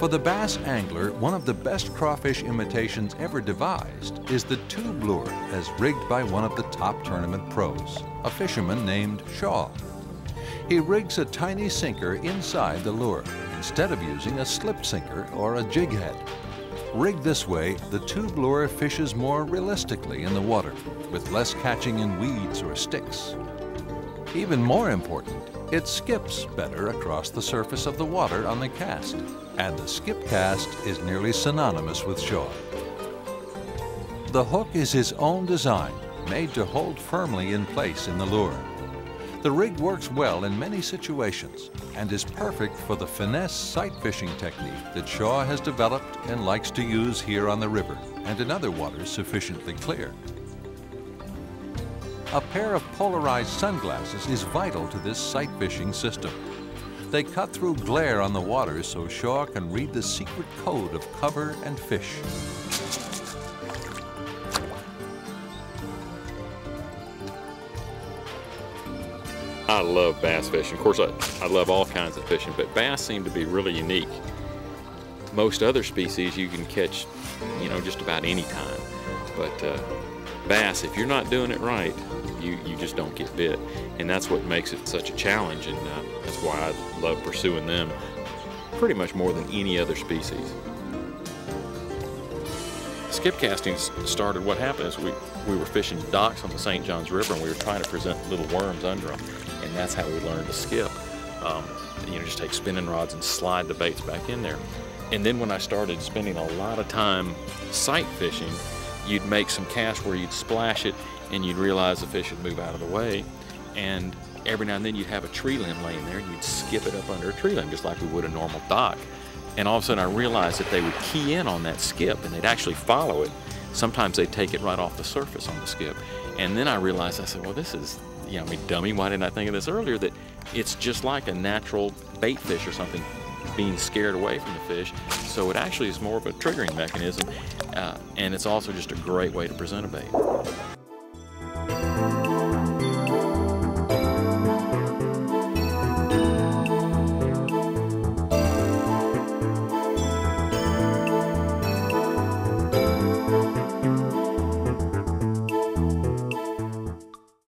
For the bass angler, one of the best crawfish imitations ever devised is the tube lure as rigged by one of the top tournament pros, a fisherman named Shaw. He rigs a tiny sinker inside the lure instead of using a slip sinker or a jig head. Rigged this way, the tube lure fishes more realistically in the water, with less catching in weeds or sticks. Even more important, it skips better across the surface of the water on the cast, and the skip cast is nearly synonymous with Shaw. The hook is his own design, made to hold firmly in place in the lure. The rig works well in many situations and is perfect for the finesse sight fishing technique that Shaw has developed and likes to use here on the river and in other waters sufficiently clear. A pair of polarized sunglasses is vital to this sight fishing system. They cut through glare on the water so Shaw can read the secret code of cover and fish. I love bass fishing. Of course, I love all kinds of fishing, but bass seem to be really unique. Most other species you can catch, just about any time. But bass, if you're not doing it right, you just don't get bit. And that's what makes it such a challenge, and that's why I love pursuing them pretty much more than any other species. Skip casting started, what happened is we were fishing docks on the St. Johns River, and we were trying to present little worms under them, and that's how we learned to skip. Just take spinning rods and slide the baits back in there. And then when I started spending a lot of time sight fishing, you'd make some casts where you'd splash it and you'd realize the fish would move out of the way, and every now and then you'd have a tree limb laying there and you'd skip it up under a tree limb just like we would a normal dock. And all of a sudden I realized that they would key in on that skip and they'd actually follow it. Sometimes they'd take it right off the surface on the skip. And then I realized, I said, well, this is, dummy, why didn't I think of this earlier? That it's just like a natural bait fish or something being scared away from the fish. So it actually is more of a triggering mechanism, and it's also just a great way to present a bait.